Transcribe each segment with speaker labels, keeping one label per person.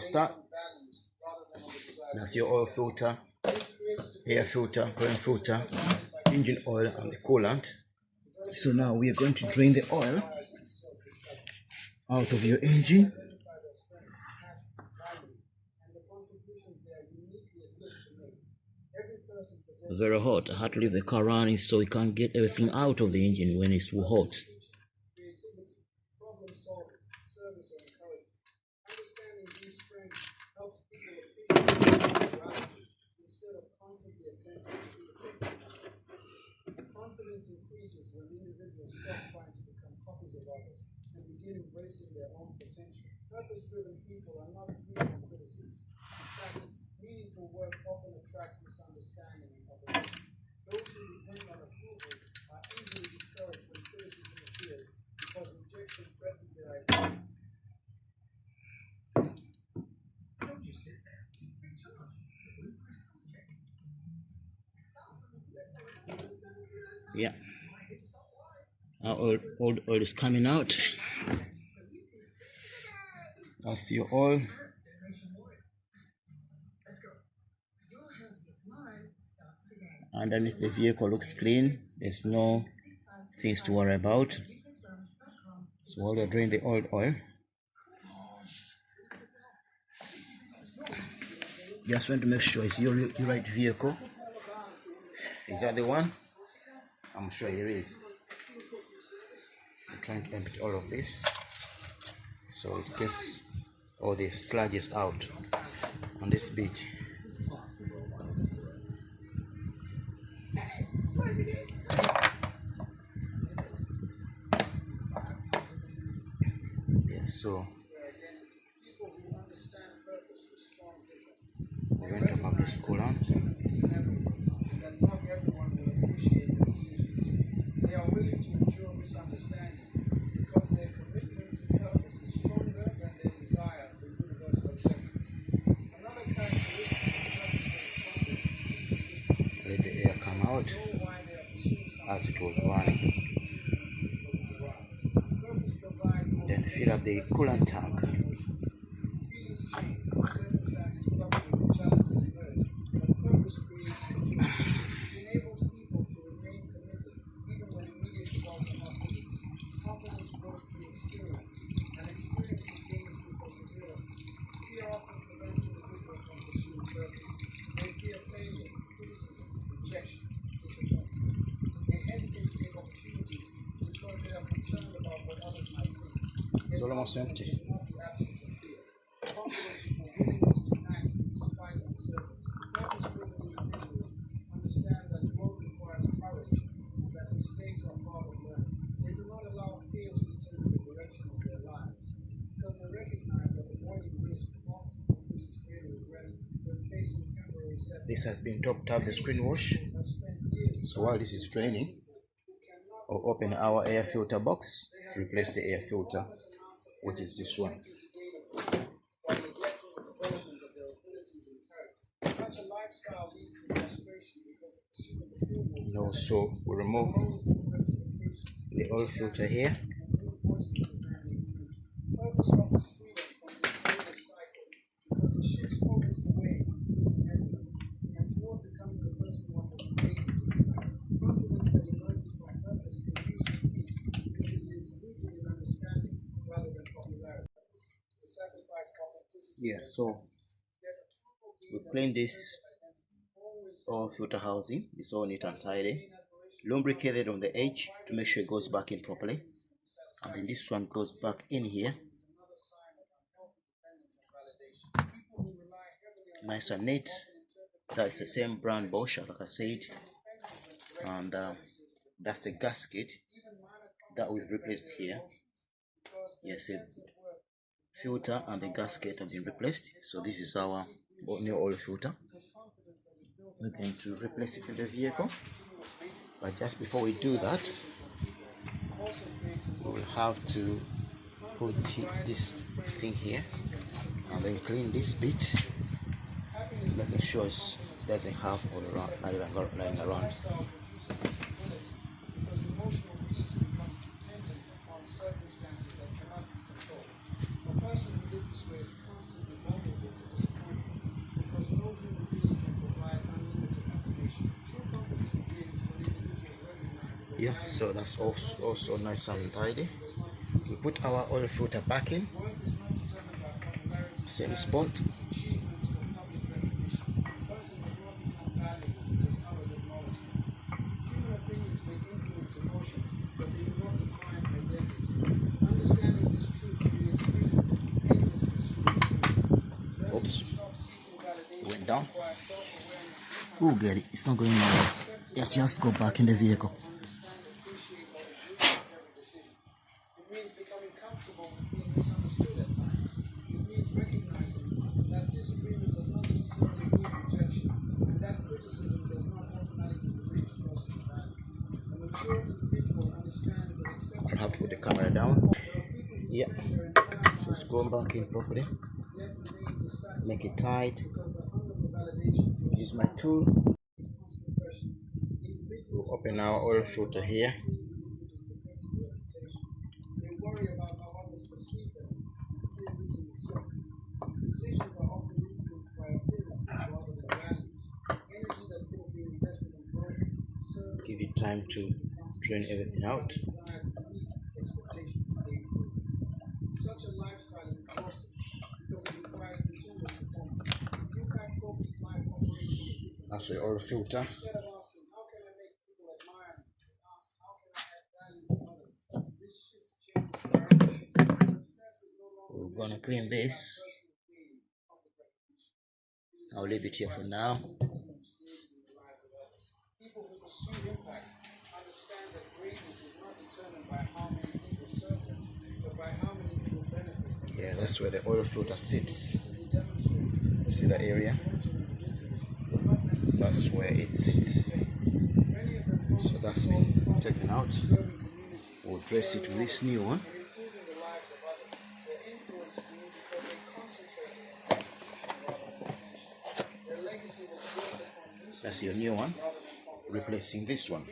Speaker 1: Start. That's your oil filter, air filter, current filter, engine oil, and the coolant. So now we are going to drain the oil out of your engine. It's very hot. I had to leave the car running so we can't get everything out of the engine when it's too hot. Confidence increases when individuals stop trying to become copies of others and begin embracing their own potential. Purpose-driven people are not free from criticism. In fact, meaningful work often attracts misunderstanding and opposition. Those who depend on approval are easily discouraged when criticism appears because rejection threatens their identity. Don't you sit there. Yeah, our old oil is coming out. That's your oil. Underneath the vehicle looks clean. There's no things to worry about. So while you're draining the old oil, just want to make sure it's your right vehicle. Is that the one? I'm sure it is. I'm trying to empty all of this so it gets all the sludges out on this bit. Yeah, so we're going to have this coolant. They are willing to endure misunderstanding because their commitment to purpose is stronger than their desire for universal acceptance. Another characteristic of purpose-based confidence is persistence. Let the air come out as it was running. Purpose provides then fill up the coolant tank. Feelings change, circumstances fluctuate, challenges emerge, but purpose creates continuity. It enables people to remain committed even when immediate results are not visible. Confidence grows through experience, and experience is gained through perseverance. Fear often prevents individuals from pursuing purpose. They fear failure, criticism, rejection, disappointment. They hesitate to take opportunities because they are concerned about what others might think. Yet confidence is not the absence of fear. Confidence is the willingness to act despite uncertainty. Purpose-driven individuals understand that growth requires courage and that mistakes are part of learning. They do not allow fear to determine the direction of their lives because they recognize that avoiding risk often produces greater regret than facing temporary setbacks. This has been topped up the screen wash. So while this is draining, I'll open our air filter box to replace the air filter, which is this one. And also we remove the oil filter here. Purpose offers freedom from this endless cycle because it shifts focus away from pleasing everyone and toward becoming the person one was created to become. Confidence that emerges from purpose produces peace because it is rooted in understanding rather than popularity. The sacrifice authenticity. Yeah, so we clean this oil filter housing. It's all neat and tidy, lubricated on the edge to make sure it goes back in properly, and then this one goes back in here, nice and neat. That's the same brand Bosch, like I said, and that's the gasket that we've replaced here. Yes, the filter and the gasket have been replaced. So this is our new oil filter. We're going to replace it in the vehicle, but just before we do that, we will have to put this thing here and then clean this bit, making sure it doesn't have all around lying around. Because emotional peace becomes dependent upon circumstances that cannot be controlled. A person who lives this way is constantly vulnerable Yeah, so that's also nice and tidy. We put our oil filter back in, same spot. Oops, went down. Oh, get it. It's not going nowhere. Yeah, just go back in the vehicle. It means becoming comfortable with being misunderstood at times. It means recognizing that disagreement does not necessarily mean rejection, and that criticism does not automatically reach personal value. A mature individual understands that acceptance. I have to put the camera down. Yeah. So it's going back in properly. Make it tight. Use my tool. We'll open our oil filter here. They worry about how others perceive them, fear losing acceptance. Decisions are often influenced by appearances rather than values. Energy that could have been invested in growth, service. Give it time to train everything out. Desire to meet expectations that they improve. Such a lifestyle is exhausting because it requires continuous performance. Impact-focused life operates from a different. That's the oil filter. Instead of asking, how can I make people admire me? Ask, how can I add value to others? This shift changes priorities. Success is no longer. We're gonna clean this. I'll leave it here for now. People who pursue impact understand that greatness is not determined by how many people serve them, but by how many people benefit from. Yeah, that's where the oil filter sits. See that area? That's where it sits. So that's been taken out. We'll dress it with this new one. That's your new one, replacing this one.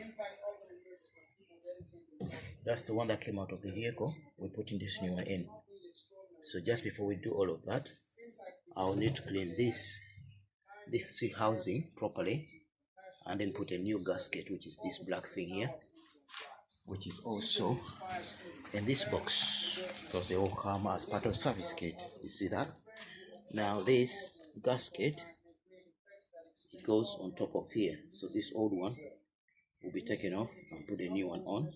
Speaker 1: That's the one that came out of the vehicle. We're putting this new one in. So just before we do all of that, I'll need to clean this housing properly, and then put a new gasket, which is this black thing here, which is also in this box, because they all come as part of service kit. You see that? Now this gasket, it goes on top of here, so this old one will be taken off and put a new one on,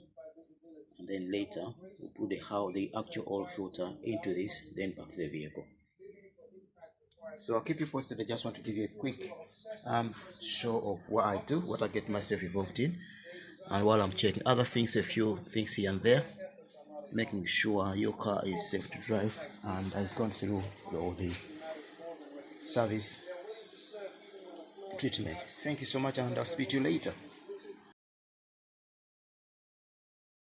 Speaker 1: and then later we'll put the actual oil filter into this, then back to the vehicle. So I'll keep you posted. I just want to give you a quick show of what I do, what I get myself involved in, and while I'm checking other things, a few things here and there, making sure your car is safe to drive and has gone through all the service treatment. Thank you so much, and I'll speak to you later.